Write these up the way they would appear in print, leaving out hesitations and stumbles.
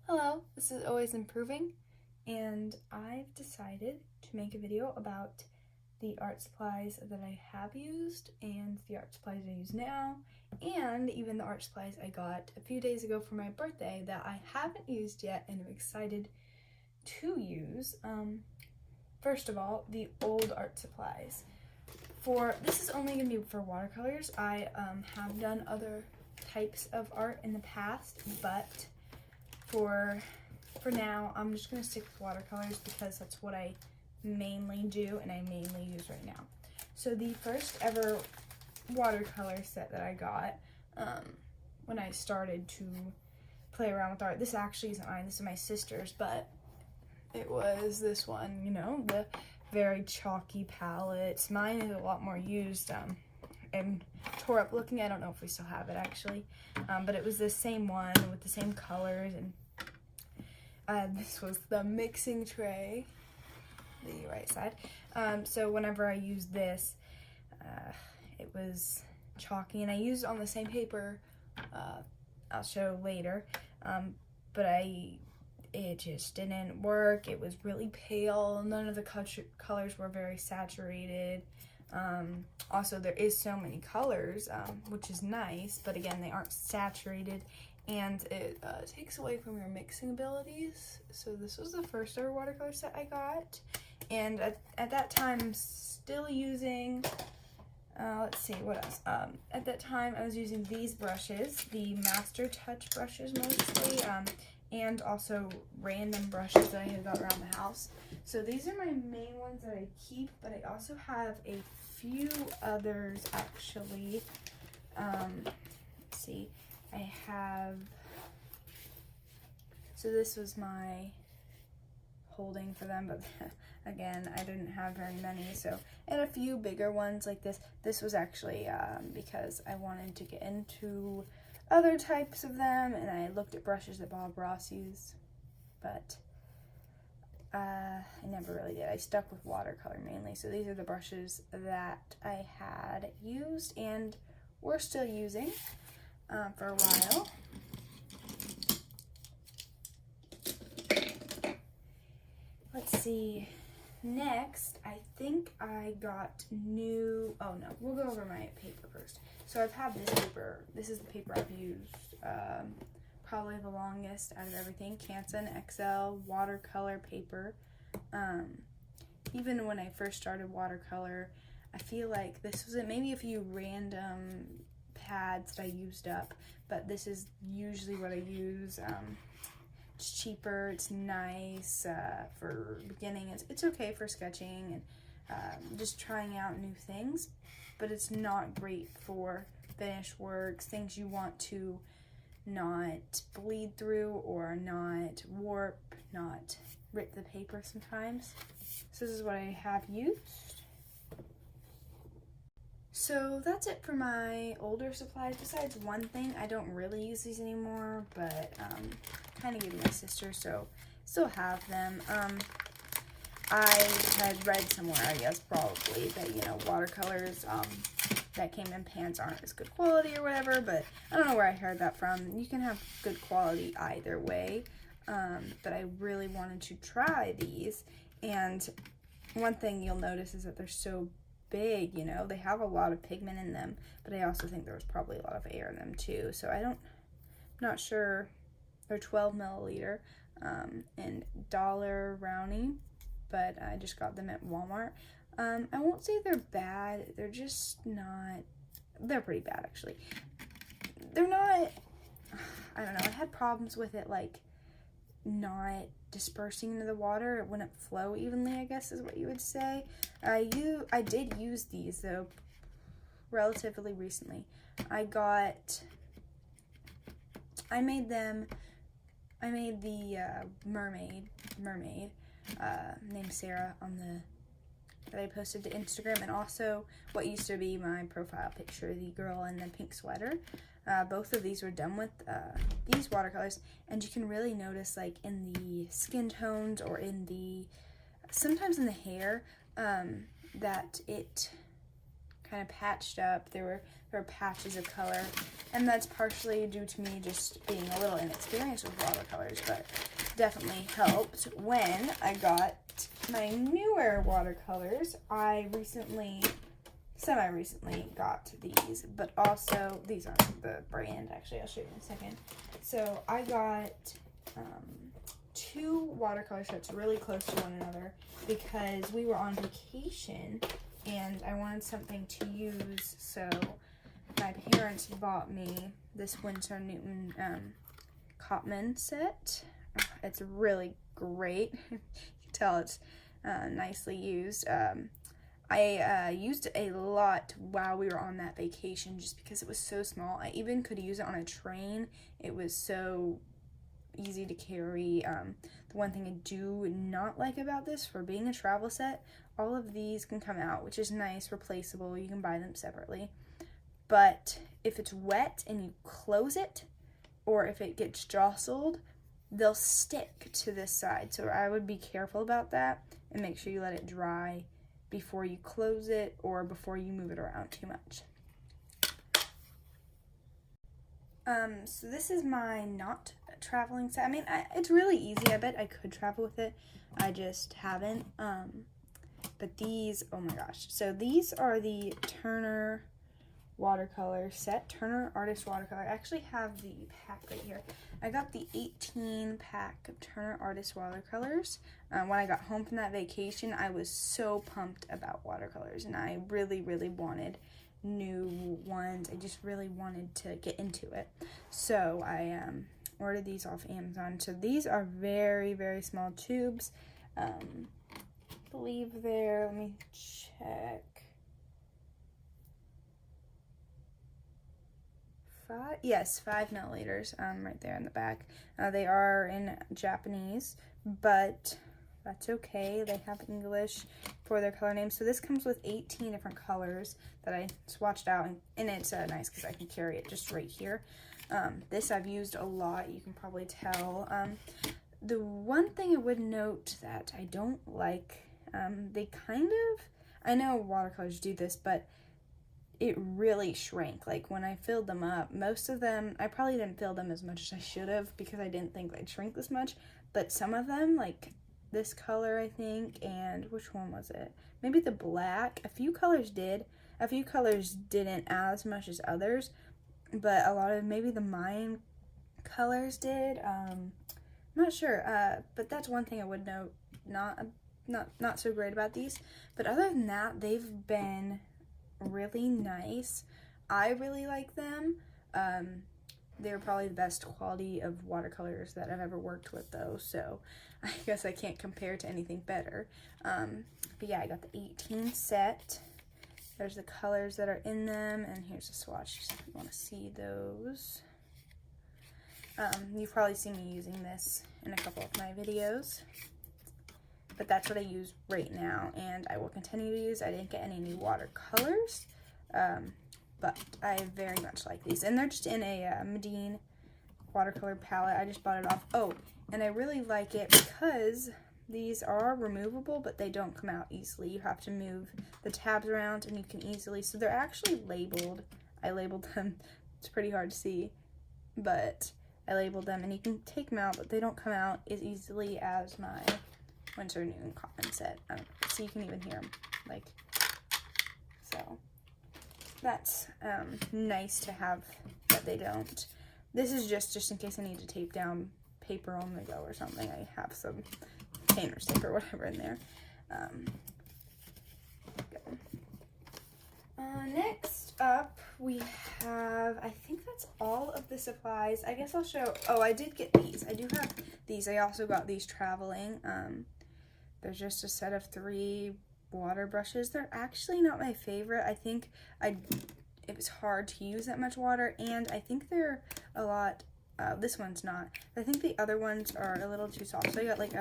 Hello, this is Always Improving, and I've decided to make a video about the art supplies that I have used and the art supplies I use now, and even the art supplies I got a few days ago for my birthday that I haven't used yet and am excited to use. First of all, the old art supplies. This is only going to be for watercolors. I have done other types of art in the past, but for now, I'm just going to stick with watercolors because that's what I mainly do and I mainly use right now. So the first ever watercolor set that I got when I started to play around with art, this actually isn't mine, this is my sister's, but it was this one, you know, the very chalky palettes. Mine is a lot more used and tore up looking. I don't know if we still have it actually, but it was the same one with the same colors, and this was the mixing tray, the right side. So whenever I used this, it was chalky, and I used it on the same paper I'll show later, but it just didn't work. It was really pale. None of the colors were very saturated. Also, there is so many colors, which is nice, but again, they aren't saturated, and it takes away from your mixing abilities. So this was the first ever watercolor set I got, and at that time, I'm still using, let's see, what else? At that time, I was using these brushes, the Master Touch brushes mostly, and also random brushes that I had got around the house. So these are my main ones that I keep, but I also have a few others actually. Let's see, I have, so this was my holding for them, but again, I didn't have very many, so, and a few bigger ones like this. This was actually because I wanted to get into other types of them, and I looked at brushes that Bob Ross used, but I never really did. I stuck with watercolor mainly. So these are the brushes that I had used and we're still using for a while. Let's see. Next, I think I got new, oh no, we'll go over my paper first. So I've had this paper, this is the paper I've used probably the longest out of everything, Canson XL watercolor paper. Even when I first started watercolor, I feel like this was it, maybe a few random pads that I used up, but this is usually what I use. It's cheaper, it's nice for beginning, it's okay for sketching and just trying out new things, but it's not great for finished works, things you want to not bleed through or not warp, not rip the paper sometimes. So this is what I have used. So that's it for my older supplies, besides one thing. I don't really use these anymore, but kind of gave my sister, so still have them. I had read somewhere, I guess probably, that, you know, watercolors that came in pans aren't as good quality or whatever, but I don't know where I heard that from. You can have good quality either way, but I really wanted to try these, and one thing you'll notice is that they're so big, you know, they have a lot of pigment in them, but I also think there was probably a lot of air in them too, so I'm not sure. They're 12 milliliter and $1 rounding, but I just got them at Walmart. I won't say they're bad, they're just not, they're pretty bad actually. They're not, I don't know, I had problems with it, like, not dispersing into the water. It wouldn't flow evenly, I guess is what you would say. I did use these though relatively recently. I made the mermaid named Sarah that I posted to Instagram, and also what used to be my profile picture, the girl in the pink sweater. Both of these were done with these watercolors, and you can really notice, like, in the skin tones or sometimes in the hair, that it kind of patched up. There were patches of color, and that's partially due to me just being a little inexperienced with watercolors, but definitely helped when I got my newer watercolors. I semi-recently got these, but also, these aren't the brand, actually, I'll show you in a second. So I got 2 watercolor sets really close to one another because we were on vacation and I wanted something to use, so my parents bought me this Winsor Newton Cotman set. It's really great. You can tell it's nicely used. I used it a lot while we were on that vacation just because it was so small. I even could use it on a train. It was so easy to carry. The one thing I do not like about this, for being a travel set, all of these can come out, which is nice, replaceable. You can buy them separately. But if it's wet and you close it, or if it gets jostled, they'll stick to this side. So I would be careful about that and make sure you let it dry before you close it or before you move it around too much. So this is my not traveling set. I mean, it's really easy. I bet I could travel with it. I just haven't. But these, oh my gosh. So these are the Turner watercolor set, Turner Artist Watercolor. I actually have the pack right here. I got the 18 pack of Turner Artist Watercolors. When I got home from that vacation, I was so pumped about watercolors, and I really, really wanted new ones. I just really wanted to get into it. So I ordered these off Amazon. So these are very, very small tubes. I believe they're, let me check. 5 milliliters, right there in the back. They are in Japanese, but that's okay. They have English for their color names. So this comes with 18 different colors that I swatched out, and it's nice because I can carry it just right here. This I've used a lot, you can probably tell. The one thing I would note that I don't like, they kind of, I know watercolors do this, but it really shrank. Like when I filled them up, most of them, I probably didn't fill them as much as I should have because I didn't think they'd shrink this much, but some of them, like this color I think, and which one was it? Maybe the black. A few colors did. A few colors didn't as much as others, but a lot of, maybe the mine colors did. I'm not sure, but that's one thing I would note, not so great about these. But other than that, they've been really nice. I really like them. They're probably the best quality of watercolors that I've ever worked with though, so I guess I can't compare to anything better. But yeah, I got the 18 set. There's the colors that are in them, and here's a swatch if you want to see those. You've probably seen me using this in a couple of my videos, but that's what I use right now, and I will continue to use. I didn't get any new watercolors, but I very much like these, and they're just in a Medine watercolor palette. I just bought it off. Oh, and I really like it because these are removable, but they don't come out easily. You have to move the tabs around, and you can easily, so they're actually labeled. I labeled them. It's pretty hard to see, but I labeled them, and you can take them out, but they don't come out as easily as my Winsor Newton Cotman set. So you can even hear them, like, so that's nice to have that they don't. This is just in case I need to tape down paper on the go or something. I have some painter's tape or whatever in there. Next up, we have, I think that's all of the supplies. I guess I'll show, oh, I did get these. I do have these. I also got these traveling. There's just a set of 3 water brushes. They're actually not my favorite. I think it was hard to use that much water, and I think they're a lot, this one's not. I think the other ones are a little too soft. So I got like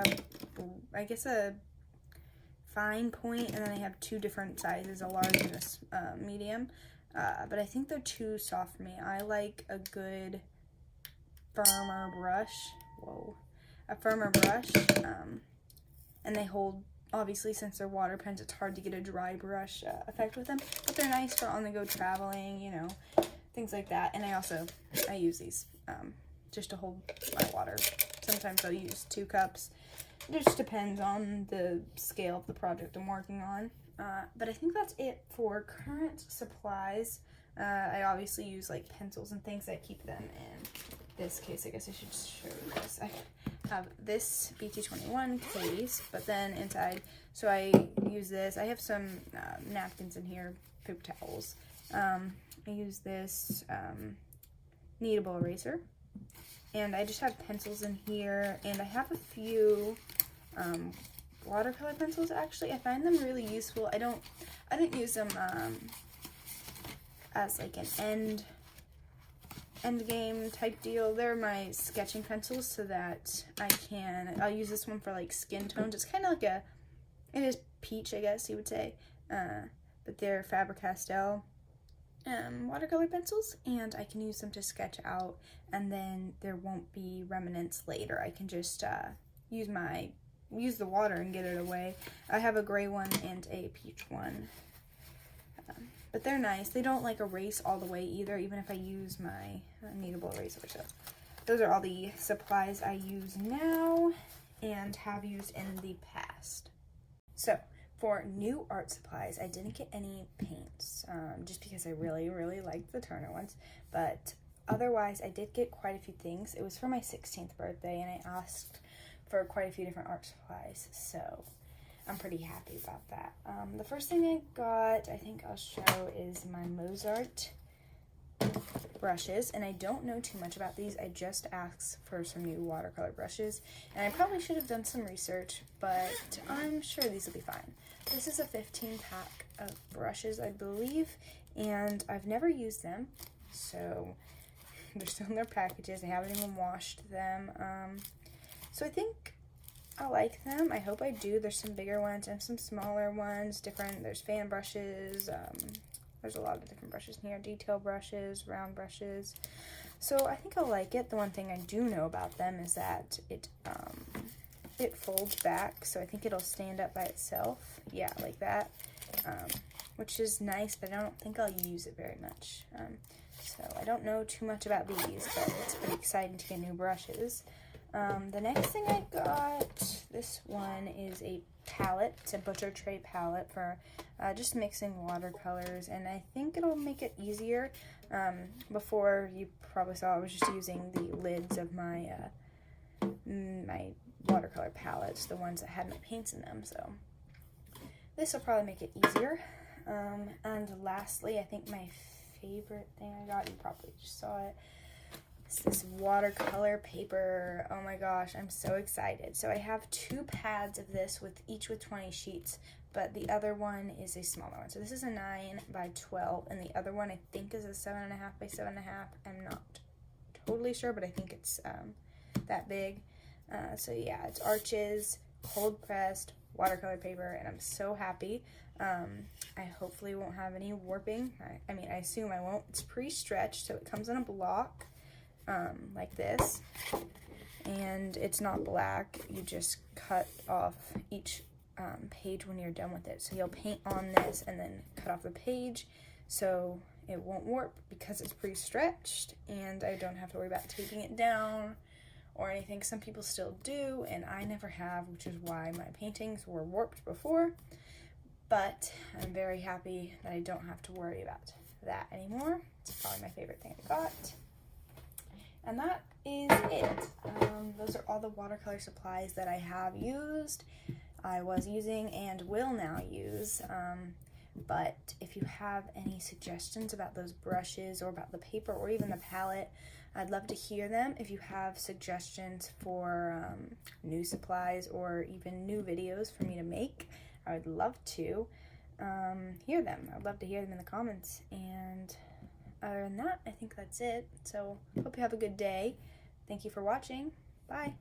I guess a fine point, and then I have 2 different sizes, a large and a medium. But I think they're too soft for me. I like a good firmer brush. Whoa. A firmer brush. And they hold obviously, since they're water pens, it's hard to get a dry brush effect with them, but they're nice for on-the-go traveling, you know, things like that. And I use these just to hold my water. Sometimes I'll use 2 cups. It just depends on the scale of the project I'm working on. But I think that's it for current supplies. I obviously use like pencils and things that keep them in this case. I guess I should show you this. I have this BT21 case, but then inside, so I use this. I have some napkins in here, paper towels. I use this kneadable eraser, and I just have pencils in here, and I have a few watercolor pencils. Actually, I find them really useful. I don't use them as like an end game type deal. They're my sketching pencils, so that I'll use this one for like skin tones. It's kind of like it is peach, I guess you would say, but they're Faber-Castell watercolor pencils, and I can use them to sketch out, and then there won't be remnants later. I can just use the water and get it away. I have a gray one and a peach one, but they're nice. They don't like erase all the way either, even if I use my kneadable eraser. So those are all the supplies I use now and have used in the past. So for new art supplies, I didn't get any paints, just because I really, really liked the Turner ones, but otherwise I did get quite a few things. It was for my 16th birthday, and I asked for quite a few different art supplies, so I'm pretty happy about that. The first thing I got, I think I'll show, is my Mozart brushes, and I don't know too much about these. I just asked for some new watercolor brushes, and I probably should have done some research, but I'm sure these will be fine. This is a 15-pack of brushes, I believe, and I've never used them, so they're still in their packages. I haven't even washed them. So I think I like them. I hope I do. There's some bigger ones and some smaller ones, different. There's fan brushes. There's a lot of different brushes in here. Detail brushes, round brushes. So I think I'll like it. The one thing I do know about them is that it folds back, so I think it'll stand up by itself. Yeah, like that, which is nice, but I don't think I'll use it very much. So I don't know too much about these, but it's pretty exciting to get new brushes. The next thing I got, this one is a palette. It's a butcher tray palette for just mixing watercolors, and I think it'll make it easier. Before, you probably saw I was just using the lids of my my watercolor palettes, the ones that had my paints in them, so this will probably make it easier. And lastly, I think my favorite thing I got, you probably just saw it, is this watercolor paper. Oh my gosh, I'm so excited. So I have 2 pads of this, each with 20 sheets, but the other one is a smaller one. So this is a 9 by 12, and the other one I think is a 7.5 by 7.5. I'm not totally sure, but I think it's that big. So yeah, it's Arches, cold pressed watercolor paper, and I'm so happy. I hopefully won't have any warping. I mean, I assume I won't. It's pre-stretched, so it comes in a block like this, and it's not black. You just cut off each page when you're done with it. So you'll paint on this and then cut off the page, so it won't warp because it's pre-stretched, and I don't have to worry about taping it down or anything. Some people still do, and I never have, which is why my paintings were warped before. But I'm very happy that I don't have to worry about that anymore. It's probably my favorite thing I got. And that is it. Those are all the watercolor supplies that I have used, I was using, and will now use. But if you have any suggestions about those brushes or about the paper or even the palette, I'd love to hear them. If you have suggestions for new supplies or even new videos for me to make, I would love to hear them. I'd love to hear them in the comments. And other than that, I think that's it. So hope you have a good day. Thank you for watching. Bye.